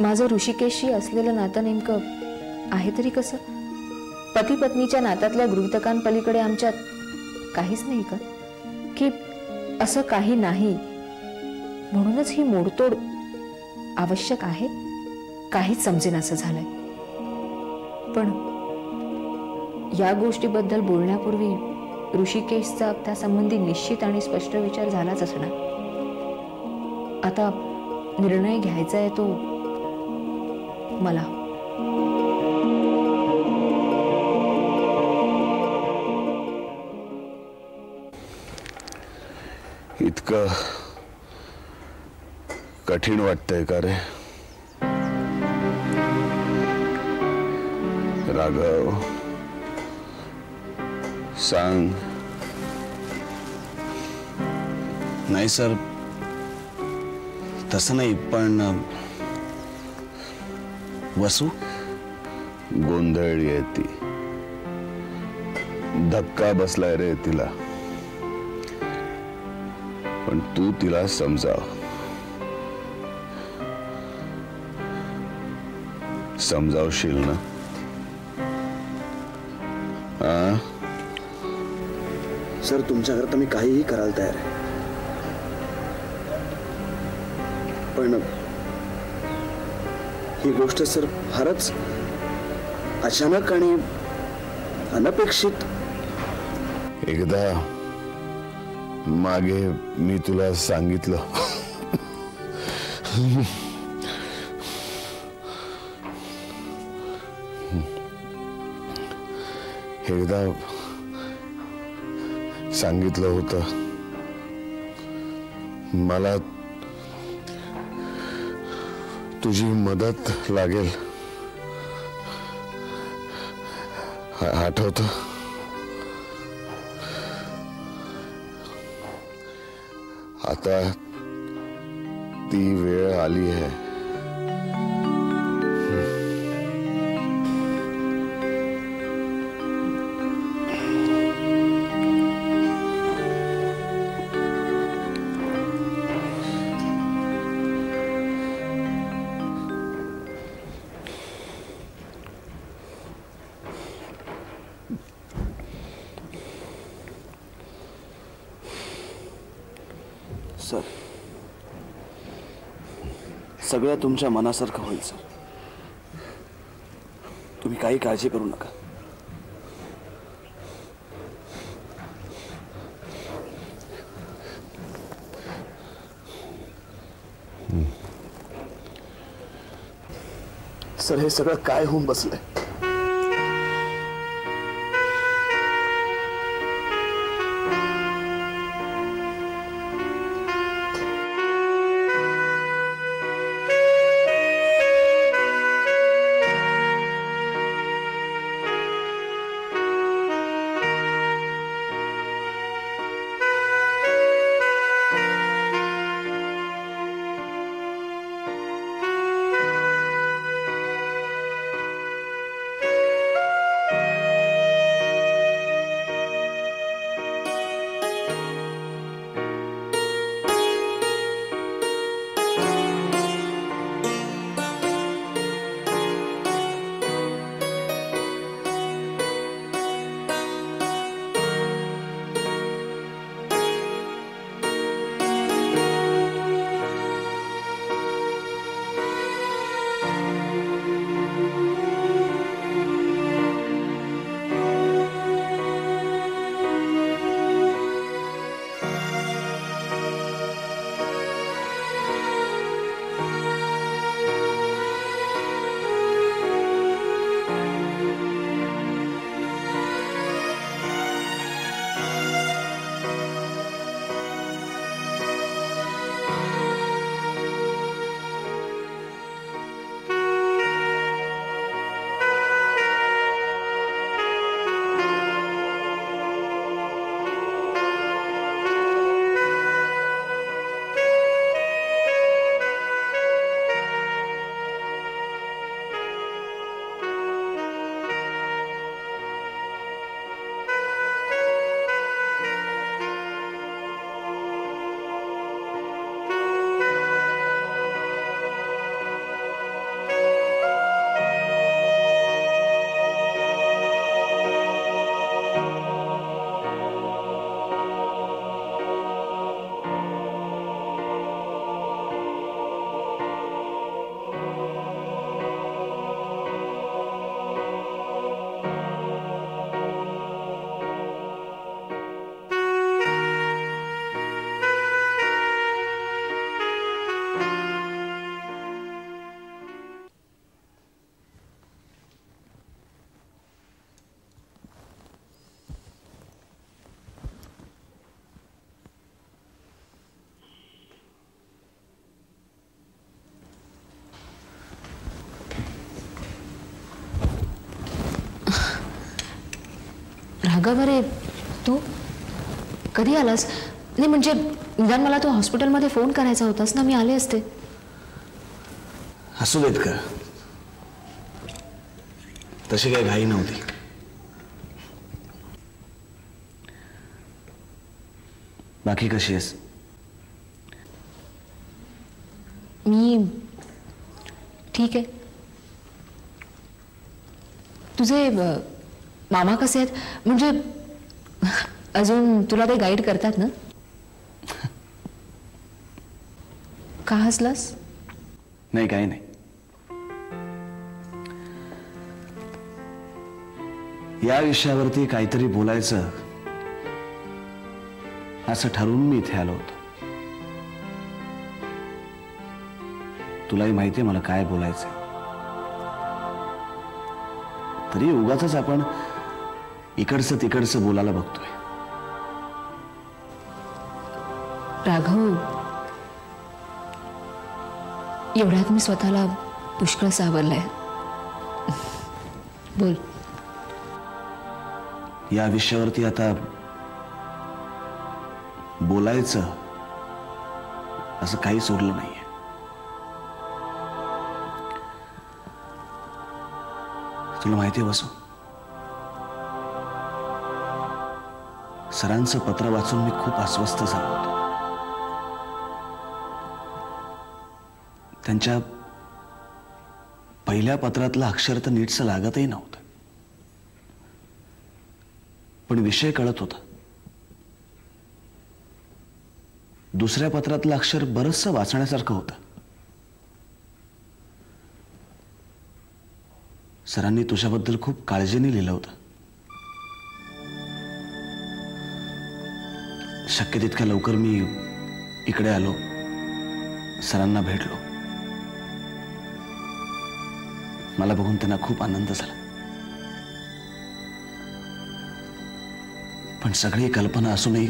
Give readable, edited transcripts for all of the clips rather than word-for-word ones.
माझं ऋषिकेशशी असलेलं नातं नेमकं आहे तरी कसं? पती पत्नीच्या नात्यातल्या गृहीतकांपलीकडे आमच्यात काहीच नाही का? की असं काही नाही म्हणूनच ही मोडतोड आवश्यक आहे? काहीच समजेनासं झालंय. पण या गोष्टीबद्दल बोलण्यापूर्वी ऋषिकेशचा त्या संबंधी निश्चित आणि स्पष्ट विचार झालाच असणार. आता निर्णय घ्यायचा आहे तो मला. इतकं कठीण वाटतंय का रे राघव? सांग. नाही सर, तसं नाही, पण वसू गोंधळी आहे ती. धक्का बसलाय रे तिला. पण तू तिला समजाव. समजावशील ना? सर, तुमच्याकरता मी काहीही करायला तयार आहे. पण ही गोष्ट सर फारच अचानक आणि अनपेक्षित. एकदा मागे मी तुला सांगितलं एकदा सांगितलं होतं मला तुझी मदत लागेल. आठवतं? आता ती वेळ आली आहे. सर, सगळं तुमच्या मनासारखं होईल सर. तुम्ही काही काळजी करू नका. सर, हे सगळं काय होऊन बसलंय? राघव, अरे तू कधी आलास? नाही म्हणजे निदान मला तू हॉस्पिटलमध्ये फोन करायचा होतास ना, मी आले असते. असू देत का, तशी काही घाई नव्हती. बाकी कशी आहेस? मी ठीक आहे. तुझे मामा कसे आहेत? म्हणजे अजून तुला ते गाईड करतात ना? का हसलास? नाही, काही नाही. या विषयावरती काहीतरी बोलायचं असं ठरवून मी इथे आलो होतो. तुलाही माहितीये मला काय बोलायचंय, तरी उगाचच आपण इकडचं तिकडचं बोलायला बघतोय. राघव, एवढ्यात मी स्वतःला पुष्कळ सावरलंय. बोल. या विषयावरती आता बोलायचं असं काहीच उरलं नाहीये. तुला माहिती आहे वसू, सरांचं पत्र वाचून मी खूप अस्वस्थ झालो होतो. त्यांच्या पहिल्या पत्रातलं अक्षर तर नीटचं लागतही नव्हतं, पण विषय कळत होता. दुसऱ्या पत्रातलं अक्षर बरंचसं वाचण्यासारखं होतं. सरांनी तुझ्याबद्दल खूप काळजीने लिहिलं होतं. शक्य तितक्या लवकर मी इकडे आलो, सरांना भेटलो. मला बघून त्यांना खूप आनंद झाला. पण सगळी कल्पना असूनही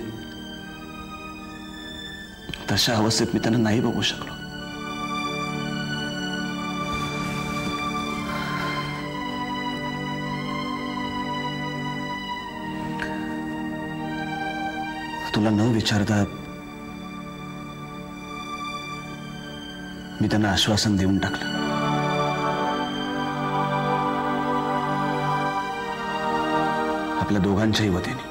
तशा अवस्थेत मी त्यांना नाही बघू शकलो. तुला न विचारता मी त्यांना आश्वासन देऊन टाकलं. आपल्या दोघांच्याही वतीने.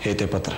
हे ते पत्र.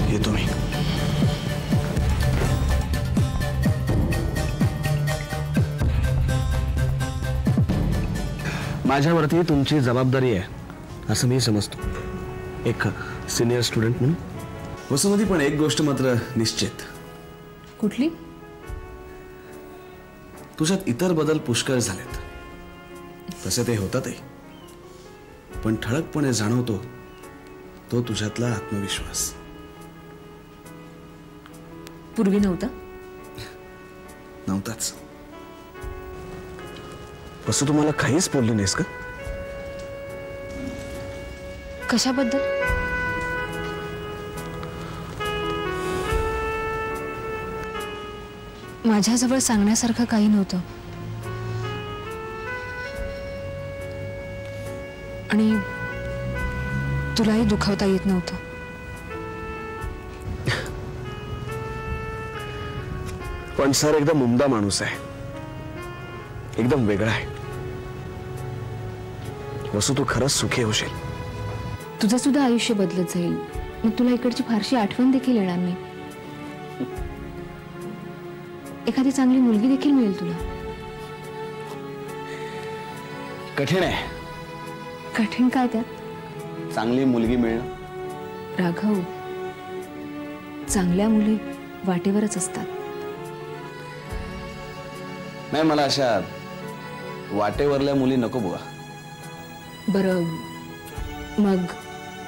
येतो मी. माझ्यावरती तुमची जबाबदारी आहे असं मी समजतो, एक सिनियर स्टुडंट म्हणून. वसुमती, पण एक गोष्ट मात्र निश्चित, कुठली? तुझ्यात इतर बदल पुष्कळ झालेत, तसे ते होतातही, पण ठळकपणे जाणवतो तो तुझ्यातला आत्मविश्वास. पूर्वी नव्हता. नव्हताच. वसू, तुम्हाला काहीच बोलली नाहीस का? कशाबद्दल? माझ्याजवळ सांगण्यासारखं काही नव्हतं आणि तुलाही दुखावता येत नव्हतं. पण सर एकदम उमदा माणूस आहे, एकदम वेगळा आहे. वसू, तू खरंच सुखी होशील. तुझं सुद्धा आयुष्य बदलत जाईल, मग तुला इकडची फारशी आठवण देखील येणार नाही. एखादी चांगली मुलगी देखील मिळेल तुला. कठीण आहे. कठीण काय त्यात? चांगली मुलगी मिळणं. राघव, चांगल्या मुली वाटेवरच असतात. नाही, मला अशा वाटेवरल्या मुली नको बुवा. बरं, मग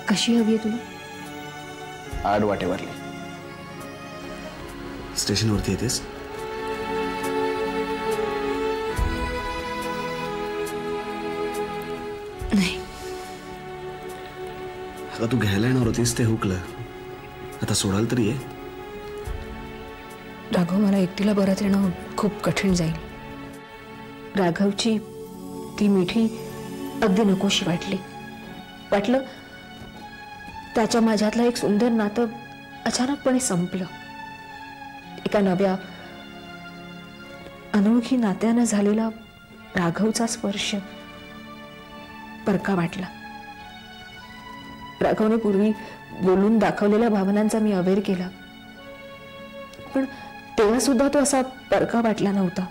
कशी हवी आहे तुला? आड वाटेवरली. स्टेशनवरती येतेस? नाही. आता तू घ्यायला येणार होतीस ते हुकलं, आता सोडाल तरी ये. राघव, मला एकटीला परत येणं खूप कठीण जाईल. राघवची ती मिठी अगदी नकोशी वाटलं त्याच्या माझ्यातलं एक सुंदर नातं अचानकपणे संपलं. एका नव्या अनोळखी नात्यानं झालेला राघवचा स्पर्श परका वाटला. राघवने पूर्वी बोलून दाखवलेल्या भावनांचा मी अवेअर केला, पण तेव्हा सुद्धा तो असा परका वाटला नव्हता.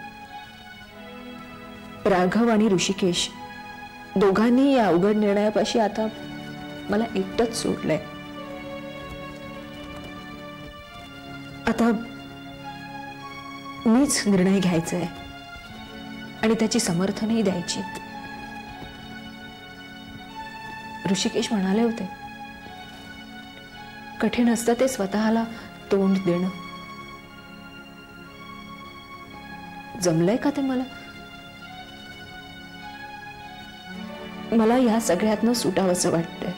राघव आणि ऋषिकेश दोघांनी या अवघड निर्णयापाशी आता मला एकटंच सोडलंय. आता मीच निर्णय घ्यायचा आहे आणि त्याची समर्थनही द्यायची. ऋषिकेश म्हणाले होते, कठीण असतं ते स्वतःला तोंड देणं. जमलंय का ते मला? मला या सगळ्यातनं सुटावंसं वाटतंय.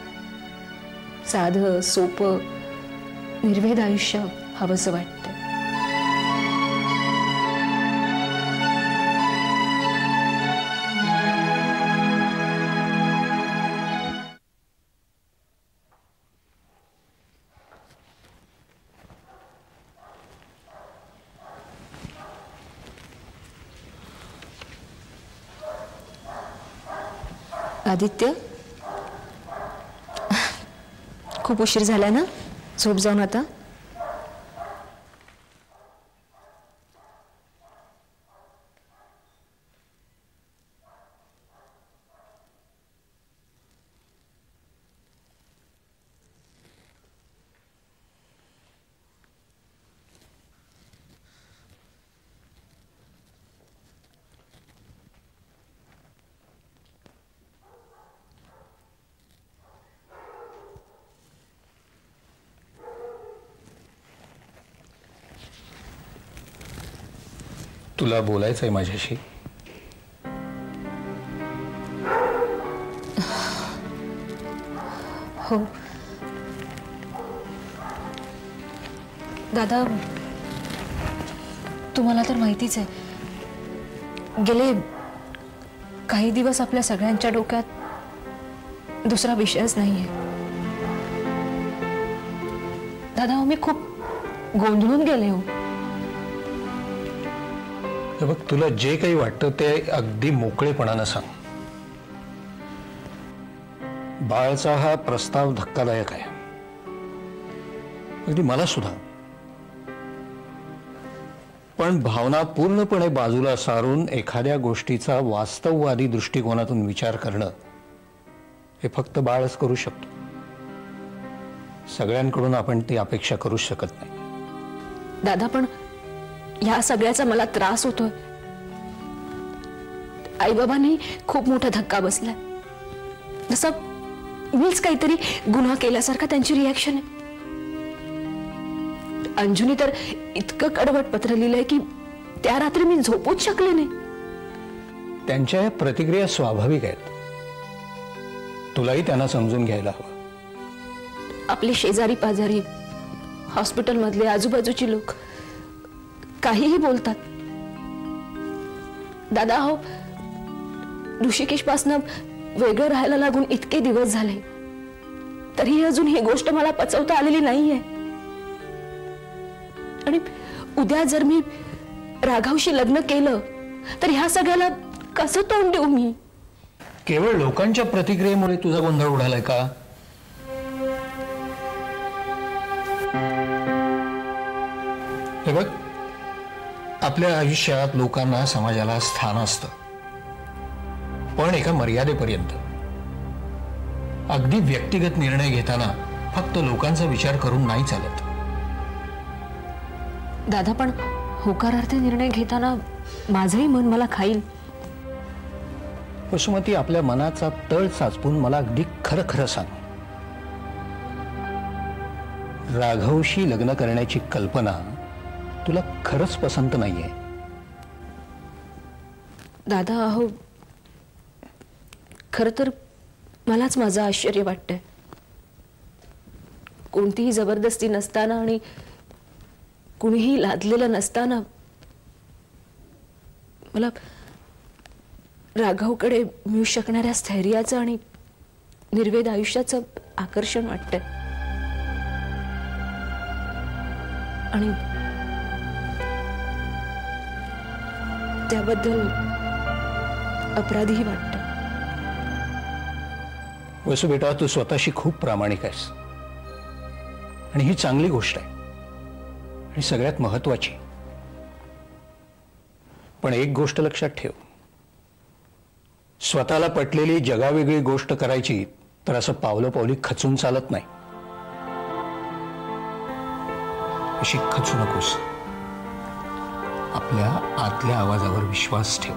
साधं सोपं निर्वेद आयुष्य हवंसं वाटतंय. आदित्य, खूप उशीर झाला ना, झोप जाऊन आता. तुला बोलायचं आहे माझ्याशी. हो दादा, तुम्हाला तर माहितीच आहे, गेले काही दिवस आपल्या सगळ्यांच्या डोक्यात दुसरा विषयच नाहीये. दादा, मी खूप गोंधळून गेले हो. बघ, तुला जे काही वाटतं ते अगदी मोकळेपणानं सांग. बाळचा हा प्रस्ताव धक्कादायक आहे, अगदी मला सुद्धा. पण भावना पूर्णपणे बाजूला सारून एखाद्या गोष्टीचा वास्तववादी दृष्टिकोनातून विचार करणं हे फक्त बाळच करू शकतो. सगळ्यांकडून आपण ती अपेक्षा करू शकत नाही. दादा, पण ह्या सगळ्याचा मला त्रास होतोय. आईबाबांनी खूप मोठा धक्का बसलाय. जसं मीच काहीतरी गुन्हा केल्यासारखा त्यांची रिॲक्शन आहे. अंजुनी तर इतकं कडवट पत्र लिहिलंय की त्या रात्री मी झोपूच शकले नाही. त्यांच्या या प्रतिक्रिया स्वाभाविक आहेत. तुलाही त्यांना समजून घ्यायला हवं. आपले शेजारी पाजारी, हॉस्पिटलमधले आजूबाजूची लोक काहीही बोलतात. दादा, हो, ऋषिकेश पासनं वेगळं राहायला लागून इतके दिवस झाले तरी अजून ही गोष्ट मला पचवता आलेली नाहीये. आणि उद्या जर मी राघवशी लग्न केलं तर ह्या सगळ्याला कसं तोंड देऊ मी? केवळ लोकांच्या प्रतिक्रियेमुळे तुझा गोंधळ उडालाय का? हे बघ, आपल्या आयुष्यात लोकांना, समाजाला स्थान असतं, पण एका मर्यादेपर्यंत. अगदी व्यक्तिगत निर्णय घेताना फक्त लोकांचा विचार करून नाही चालत. दादा, पण होकारार्थी निर्णय घेताना माझंही मन मला खाईल. वसुमती, आपल्या मनाचा तळ साचपून मला अगदी खरं खरं सांग. राघवशी लग्न करण्याची कल्पना तुला खरंच पसंत नाहीये? दादा, अहो, खरं तर मलाच माझं आश्चर्य वाटतंय. कोणतीही जबरदस्ती नसताना आणि कुणीही लादलेलं नसताना मला राघवकडे मिळू शकणाऱ्या स्थैर्याचं आणि निर्वेद आयुष्याचं आकर्षण वाटतंय. आणि त्याबद्दल अपराधीही वाटतं. वसु बेटा, तू स्वतःशी खूप प्रामाणिक आहेस आणि ही चांगली गोष्ट आहे आणि सगळ्यात महत्वाची. पण एक गोष्ट लक्षात ठेव, स्वतःला पटलेली जगावेगळी गोष्ट करायची तर असं पावलोपावली खचून चालत नाही. अशी खचू नकोस. आपल्या आतल्या आवाजावर विश्वास ठेव.